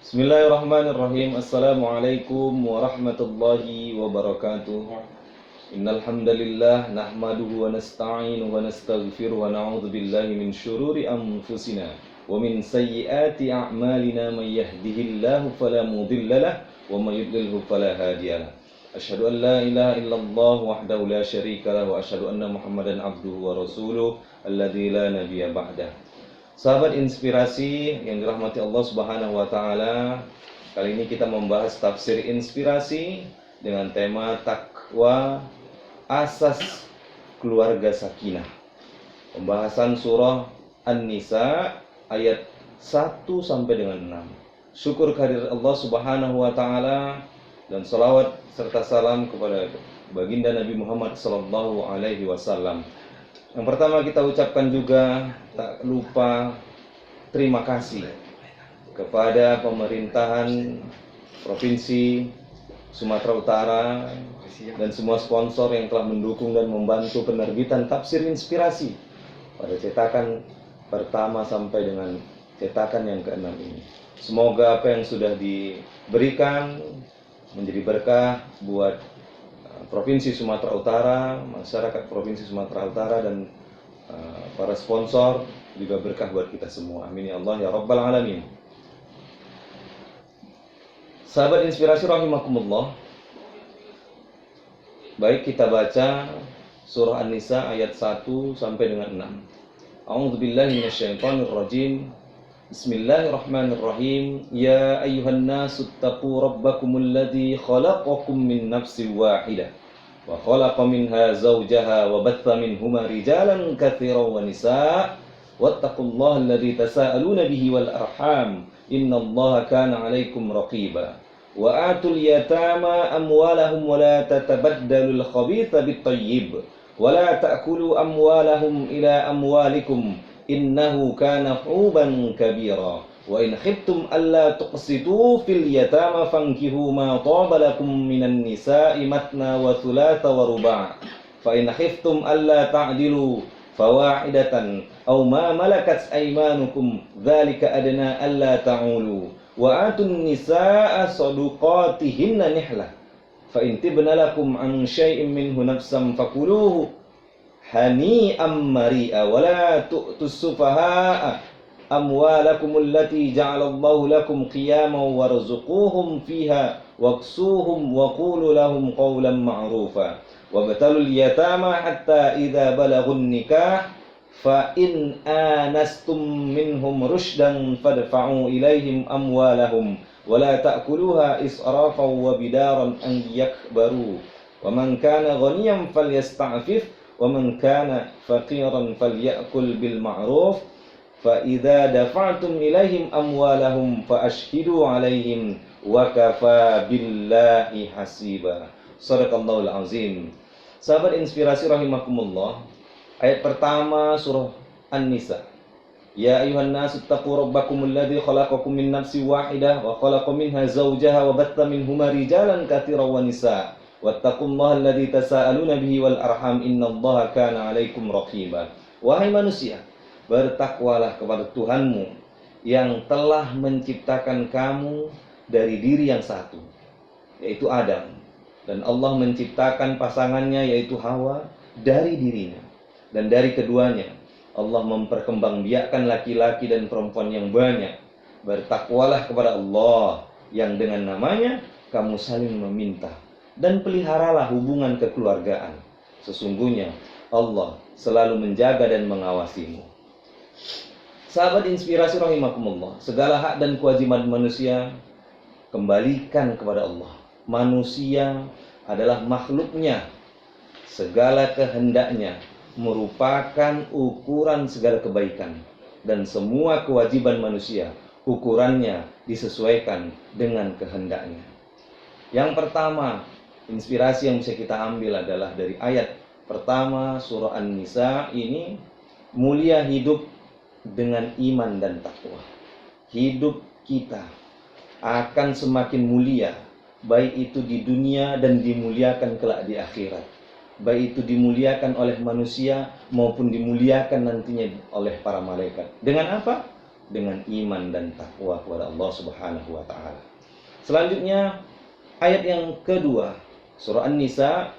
Bismillahirrahmanirrahim. Assalamualaikum warahmatullahi wabarakatuh. Innal hamdalillah nahmaduhu wa nasta'inuhu wa nastaghfiruhu wa na'udzu billahi min syururi anfusina wa min sayyiati a'malina may yahdihillahu fala mudilla lahu wa may yudlilhu fala hadiya lahu. Asyhadu an la ilaha illallah wahdahu la syarika lahu wa asyhadu anna Muhammadan abduhu wa rasuluh alladzi la nabiyya ba'dah. Sahabat inspirasi yang dirahmati Allah Subhanahu wa taala, kali ini kita membahas tafsir inspirasi dengan tema takwa asas keluarga sakinah. Pembahasan surah An-Nisa ayat 1 sampai dengan 6. Syukur kehadirat Allah Subhanahu wa taala dan salawat serta salam kepada baginda Nabi Muhammad sallallahu alaihi wasallam. Yang pertama kita ucapkan juga tak lupa terima kasih kepada pemerintahan Provinsi Sumatera Utara dan semua sponsor yang telah mendukung dan membantu penerbitan tafsir inspirasi pada cetakan pertama sampai dengan cetakan yang ke-6 ini. Semoga apa yang sudah diberikan menjadi berkah buat Provinsi Sumatera Utara, masyarakat Provinsi Sumatera Utara dan para sponsor, juga berkah buat kita semua. Amin ya Allah ya Rabbal Alamin. Sahabat inspirasi rahimakumullah. Baik, kita baca surah An-Nisa ayat 1 sampai dengan 6. A'udzubillahi minasyaitonir rajim. Bismillahirrahmanirrahim. Ya ayyuhan nasu taqu rabbakumul ladzi khalaqakum min nafsin wahidah wa khalaqa minha zawjaha wa batha minhuma rijalan katsiran wa nisaa wattaqullaha alladzi tasaaluna bihi wal arham innallaha kana 'alaikum raqiba wa atul yatama amwalahum wa la tatabaddalul khabitha bit thayyib wa la ta'kulu amwalahum ila amwalikum innahu kana huban kabira wa in khiftum alla tuqsitu fil yatama fankihu ma taba lakum minan nisa'i matna wa thulatha wa ruba' fa in khiftum alla ta'dilu fawahidatan aw ma malakat aymanukum dzalika adna alla ta'ulu wa atun nisaa sadaqatihinna nihlah fa in tibna lakum an syai'in minhu nafsan fakuluhu hani'am mari'a wa la tu'tus sufaha'a amwalakum allati ja'alallahu lakum qiyaman warzuquhum fiha waqsuhum wa qulu lahum qawlan ma'rufa wabtalul yatama hatta idza balagun nikah fa in anastum minhum rushdan fadfa'u ilaihim amwalahum wa la ta'kuluha israfan wa bidaran an yakbaru wa man kana ghaniyan falyasta'fif wa man kana faqiran falyakul bil ma'ruf fa idza dafa'tum ilaihim amwalahum fa ashhidu alaihim wa kafa billahi hasiba. Shadaqallahul azim. Sahabat inspirasi rahimakumullah, ayat pertama surah An-Nisa. Ya ayuhan nasu taqu rabbakumul ladzi khalaqakum min nafsin wahidah wa khalaqa minha zawjaha wa batta minhuma rijalan katsiran wa nisaa wattaqullaha alladzi tasaaluna bihi wal arham innallaha kana 'alaikum raqiba. Wahai manusia, bertakwalah kepada Tuhanmu yang telah menciptakan kamu dari diri yang satu, yaitu Adam. Dan Allah menciptakan pasangannya, yaitu Hawa, dari dirinya. Dan dari keduanya, Allah memperkembangbiakkan laki-laki dan perempuan yang banyak. Bertakwalah kepada Allah yang dengan namanya kamu saling meminta. Dan peliharalah hubungan kekeluargaan. Sesungguhnya Allah selalu menjaga dan mengawasimu. Sahabat inspirasi rahimakumullah, segala hak dan kewajiban manusia kembalikan kepada Allah. Manusia adalah makhluknya, segala kehendaknya merupakan ukuran segala kebaikan, dan semua kewajiban manusia ukurannya disesuaikan dengan kehendaknya. Yang pertama, inspirasi yang bisa kita ambil adalah dari ayat pertama surah An-Nisa ini, mulia hidup dengan iman dan takwa. Hidup kita akan semakin mulia, baik itu di dunia dan dimuliakan kelak di akhirat. Baik itu dimuliakan oleh manusia maupun dimuliakan nantinya oleh para malaikat. Dengan apa? dengan iman dan takwa kepada Allah Subhanahu wa taala. Selanjutnya ayat yang kedua, surah An-Nisa,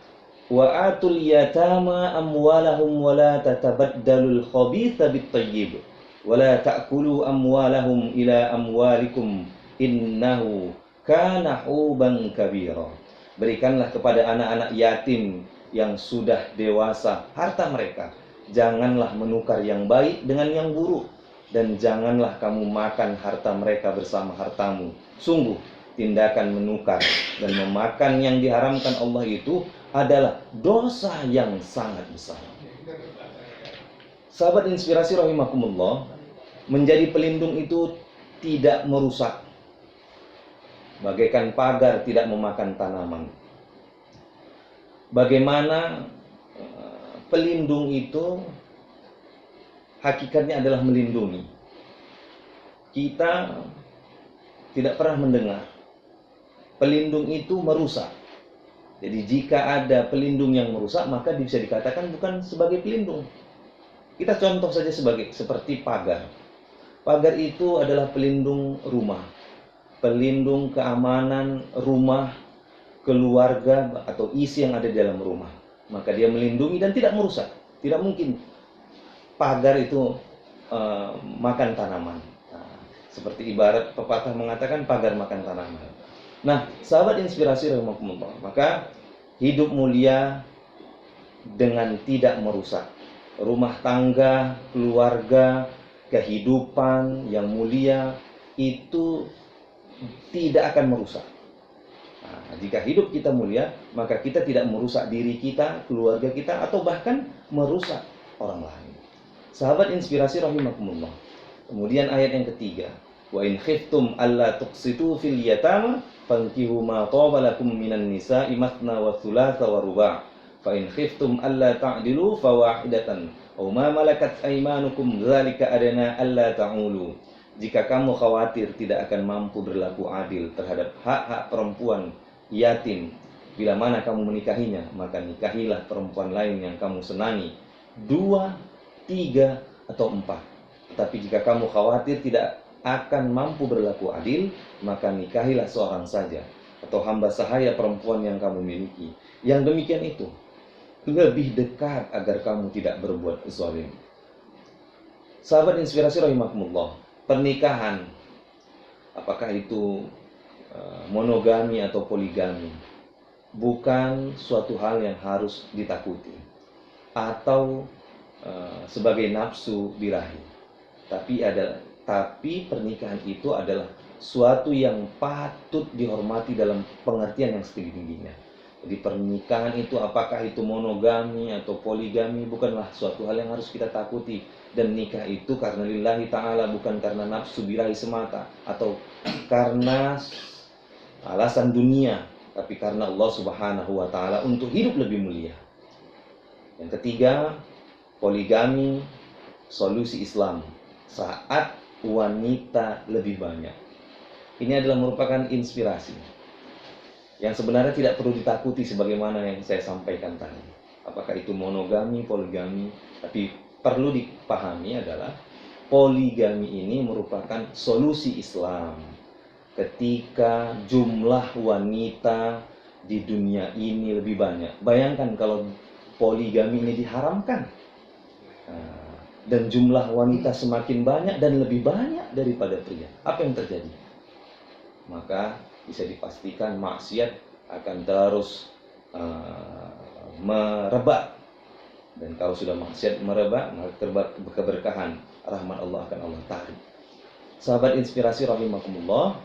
wa atul yatama amwalahum wa la tatabaddalul khabitha bit-thayyib wa la ta'kulu amwalahum ila amwalikum innahu kana huban kabira. Berikanlah kepada anak-anak yatim yang sudah dewasa harta mereka. Janganlah menukar yang baik dengan yang buruk, dan janganlah kamu makan harta mereka bersama hartamu. Sungguh tindakan menukar dan memakan yang diharamkan Allah itu adalah dosa yang sangat besar. Sahabat inspirasi rahimakumullah, menjadi pelindung itu tidak merusak, bagaikan pagar tidak memakan tanaman. Bagaimana pelindung itu hakikatnya adalah melindungi. Kita tidak pernah mendengar pelindung itu merusak. Jadi jika ada pelindung yang merusak, maka bisa dikatakan bukan sebagai pelindung. Kita contoh saja seperti pagar. Pagar itu adalah pelindung rumah, pelindung keamanan rumah, keluarga atau isi yang ada di dalam rumah. Maka dia melindungi dan tidak merusak. Tidak mungkin pagar itu makan tanaman. Nah, seperti ibarat pepatah mengatakan pagar makan tanaman. Nah, sahabat inspirasi rahimakumullah, maka hidup mulia dengan tidak merusak. Rumah tangga, keluarga, kehidupan yang mulia itu tidak akan merusak. Nah, jika hidup kita mulia, maka kita tidak merusak diri kita, keluarga kita, atau bahkan merusak orang lain. Sahabat inspirasi rahimakumullah. Kemudian ayat yang ketiga, wa in khiftum alla tuqsitu fil yatama fankihu ma taba lakum minan nisa'i mathna wa thulatha wa ruba'. Fa in khiftum alla ta'dilu fawahidatan aw ma malakat aymanukum dzalika adana alla ta'ulu. Jika kamu khawatir tidak akan mampu berlaku adil terhadap hak-hak perempuan yatim, bila mana kamu menikahinya, maka nikahilah perempuan lain yang kamu senangi, 2, 3, atau 4. Tetapi jika kamu khawatir tidak akan mampu berlaku adil, maka nikahilah seorang saja atau hamba sahaya perempuan yang kamu miliki. Yang demikian itu lebih dekat agar kamu tidak berbuat zalim. Sahabat inspirasi rahimakumullah, pernikahan, apakah itu monogami atau poligami, bukan suatu hal yang harus ditakuti atau sebagai nafsu birahi. Tapi pernikahan itu adalah suatu yang patut dihormati dalam pengertian yang setinggi-tingginya. Jadi pernikahan itu, apakah itu monogami atau poligami, bukanlah suatu hal yang harus kita takuti. Dan nikah itu karena lillahi ta'ala, bukan karena nafsu birahi semata atau karena alasan dunia, tapi karena Allah Subhanahu wa ta'ala untuk hidup lebih mulia. Yang ketiga, poligami, solusi Islam saat wanita lebih banyak. Ini adalah merupakan inspirasi yang sebenarnya tidak perlu ditakuti sebagaimana yang saya sampaikan tadi. Apakah itu monogami, poligami, tapi perlu dipahami adalah poligami ini merupakan solusi Islam. Ketika jumlah wanita di dunia ini lebih banyak. Bayangkan kalau poligami ini diharamkan. Dan jumlah wanita semakin banyak dan lebih banyak daripada pria. Apa yang terjadi? Maka bisa dipastikan maksiat akan terus merebak. Dan kalau sudah maksiat merebak, maka keberkahan rahmat Allah akan Allah tarik. Sahabat inspirasi rahimakumullah.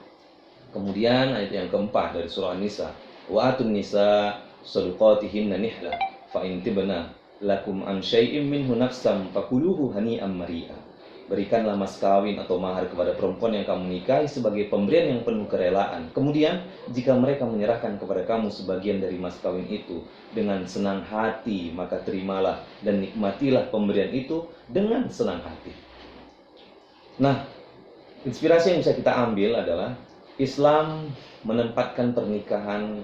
Kemudian ayat yang keempat dari surah An-Nisa, wa atun nisa sadaqatihinna nihla fa in tibna lakum an syai'im minhu nafsam fakuluhu hani'am mari'a. Berikanlah mas kawin atau mahar kepada perempuan yang kamu nikahi sebagai pemberian yang penuh kerelaan. Kemudian jika mereka menyerahkan kepada kamu sebagian dari mas kawin itu dengan senang hati, maka terimalah dan nikmatilah pemberian itu dengan senang hati. Nah, inspirasi yang bisa kita ambil adalah Islam menempatkan pernikahan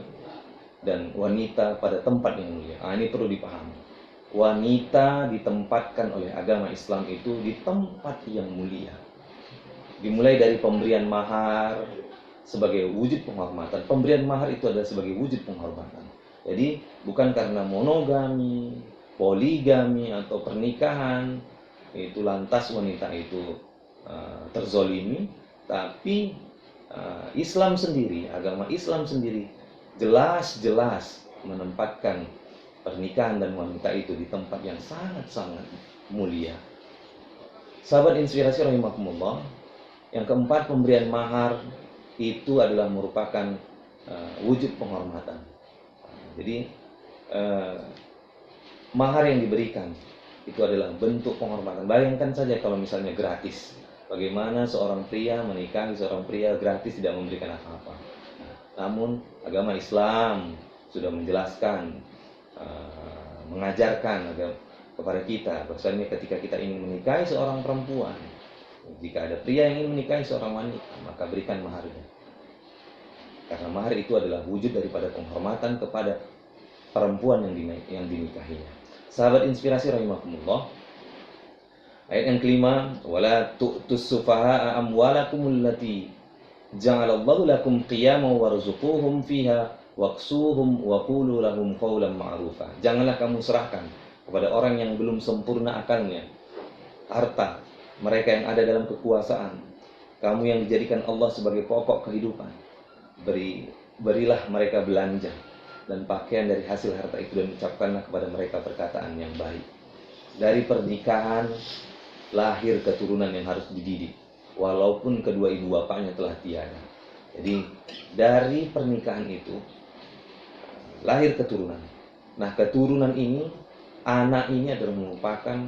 dan wanita pada tempat yang mulia. Ini perlu dipahami. Wanita ditempatkan oleh agama Islam itu di tempat yang mulia. Dimulai dari pemberian mahar sebagai wujud penghormatan. Pemberian mahar itu adalah sebagai wujud penghormatan. Jadi bukan karena monogami, poligami atau pernikahan itu lantas wanita itu terzolimi, tapi Islam sendiri, agama Islam sendiri jelas-jelas menempatkan pernikahan dan wanita itu di tempat yang sangat-sangat mulia. Sahabat inspirasi rahimakumullah, yang keempat, pemberian mahar itu adalah merupakan wujud penghormatan. Jadi mahar yang diberikan itu adalah bentuk penghormatan. Bayangkan saja kalau misalnya gratis, bagaimana seorang pria menikahi seorang pria gratis, tidak memberikan apa-apa. Namun agama Islam sudah menjelaskan, mengajarkan kepada kita bahwasanya ketika kita ingin menikahi seorang perempuan, jika ada pria yang ingin menikahi seorang wanita, maka berikan maharnya. Karena mahar itu adalah wujud daripada penghormatan kepada perempuan yang dinikahinya. Sahabat inspirasi rahimakumullah, ayat yang kelima, wala tu'tus sufaha'a amwalakumul lati ja'alallahu lakum qiyaman warzuquhum fiha waqsuhum wa qulu lahum qawlan ma'rufa. Janganlah kamu serahkan kepada orang yang belum sempurna akalnya harta mereka yang ada dalam kekuasaan, kamu yang dijadikan Allah sebagai pokok kehidupan. Berilah mereka belanja dan pakaian dari hasil harta itu, dan ucapkanlah kepada mereka perkataan yang baik. Dari pernikahan lahir keturunan yang harus dididik, walaupun kedua ibu bapaknya telah tiada. Jadi dari pernikahan itu lahir keturunan. Nah, keturunan ini, anak ini adalah merupakan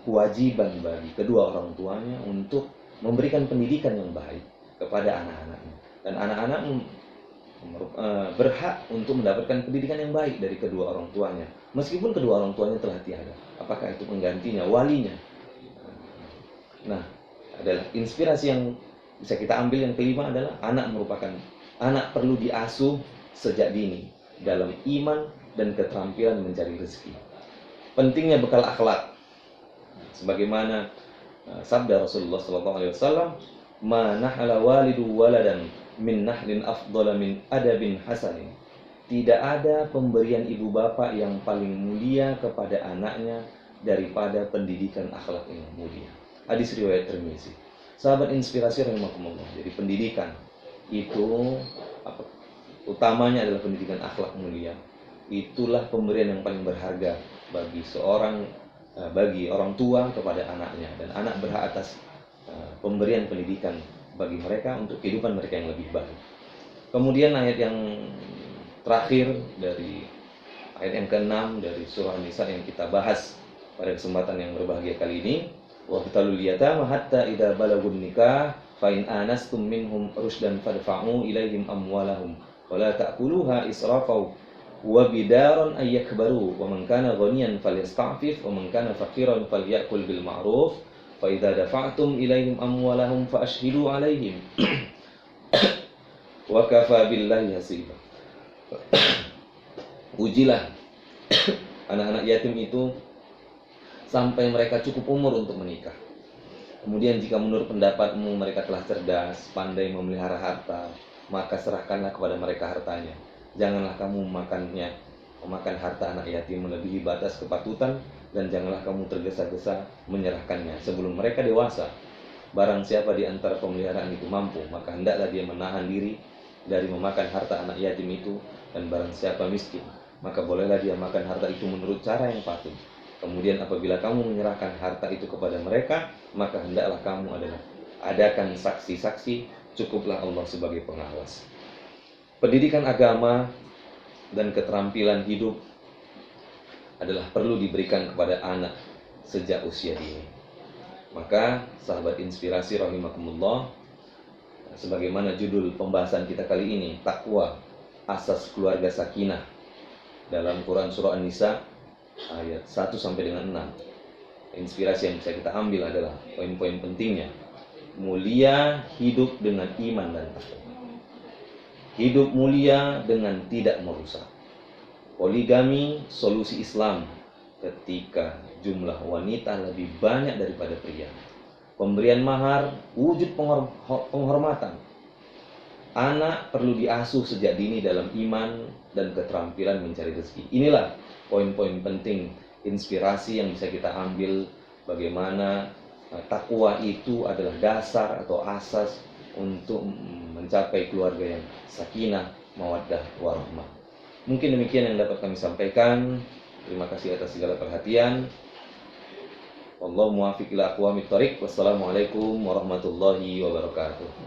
kewajiban bagi kedua orang tuanya untuk memberikan pendidikan yang baik kepada anak-anaknya. Dan anak-anak berhak untuk mendapatkan pendidikan yang baik dari kedua orang tuanya, meskipun kedua orang tuanya telah tiada. Apakah itu penggantinya, walinya? Nah, adalah inspirasi yang bisa kita ambil. Yang kelima adalah anak perlu diasuh sejak dini dalam iman dan keterampilan mencari rezeki. Pentingnya bekal akhlak, sebagaimana sabda Rasulullah SAW, "Ma nahala walidu waladan min nahlin afdala min adabin hasanin." Tidak ada pemberian ibu bapak yang paling mulia kepada anaknya daripada pendidikan akhlak yang mulia. Hadis riwayat Tirmizi. Sahabat inspirasi rahimakumullah. Jadi pendidikan itu utamanya adalah pendidikan akhlak mulia. Itulah pemberian yang paling berharga bagi orang tua kepada anaknya, dan anak berhak atas pemberian pendidikan bagi mereka untuk kehidupan mereka yang lebih baik. Kemudian ayat yang terakhir dari ayat yang ke-6 dari surah An-Nisa yang kita bahas pada kesempatan yang berbahagia kali ini, wabtalul yatama hatta idza balagun nikah fa in anastum minhum rushdan fadfa'u ilaihim amwalahum wa la ta'kuluha israfa wa bidaran ay yakbaru wa man kana ghaniyan falyasta'fif wa man kana faqiran falyakul bil ma'ruf fa idza dafa'tum ilaihim amwalahum fa ashhidu alaihim wa kafa billahi hasiba. Ujilah anak-anak yatim itu sampai mereka cukup umur untuk menikah. Kemudian jika menurut pendapatmu mereka telah cerdas, pandai memelihara harta, maka serahkanlah kepada mereka hartanya. Janganlah kamu memakan harta anak yatim melebihi batas kepatutan, dan janganlah kamu tergesa-gesa menyerahkannya sebelum mereka dewasa. Barang siapa di antara pemeliharaan itu mampu, maka hendaklah dia menahan diri dari memakan harta anak yatim itu, dan barang siapa miskin, maka bolehlah dia makan harta itu menurut cara yang patut. Kemudian apabila kamu menyerahkan harta itu kepada mereka, maka hendaklah kamu adakan saksi-saksi, cukuplah Allah sebagai pengawas. Pendidikan agama dan keterampilan hidup adalah perlu diberikan kepada anak sejak usia dini. Maka sahabat inspirasi rahimakumullah, sebagaimana judul pembahasan kita kali ini, takwa asas keluarga sakinah, dalam Quran surah An-Nisa ayat 1 sampai dengan 6. Inspirasi yang bisa kita ambil adalah poin-poin pentingnya. Mulia hidup dengan iman dan takwa. Hidup mulia dengan tidak merusak. Poligami solusi Islam ketika jumlah wanita lebih banyak daripada pria. Pemberian mahar wujud penghormatan. Anak perlu diasuh sejak dini dalam iman dan keterampilan mencari rezeki. Inilah poin-poin penting inspirasi yang bisa kita ambil bagaimana takwa itu adalah dasar atau asas untuk mencapai keluarga yang sakinah, mawaddah, warahmah. Mungkin demikian yang dapat kami sampaikan. Terima kasih atas segala perhatian. Wallahu muwaffiq ila aqwamit thoriq. Wassalamualaikum warahmatullahi wabarakatuh.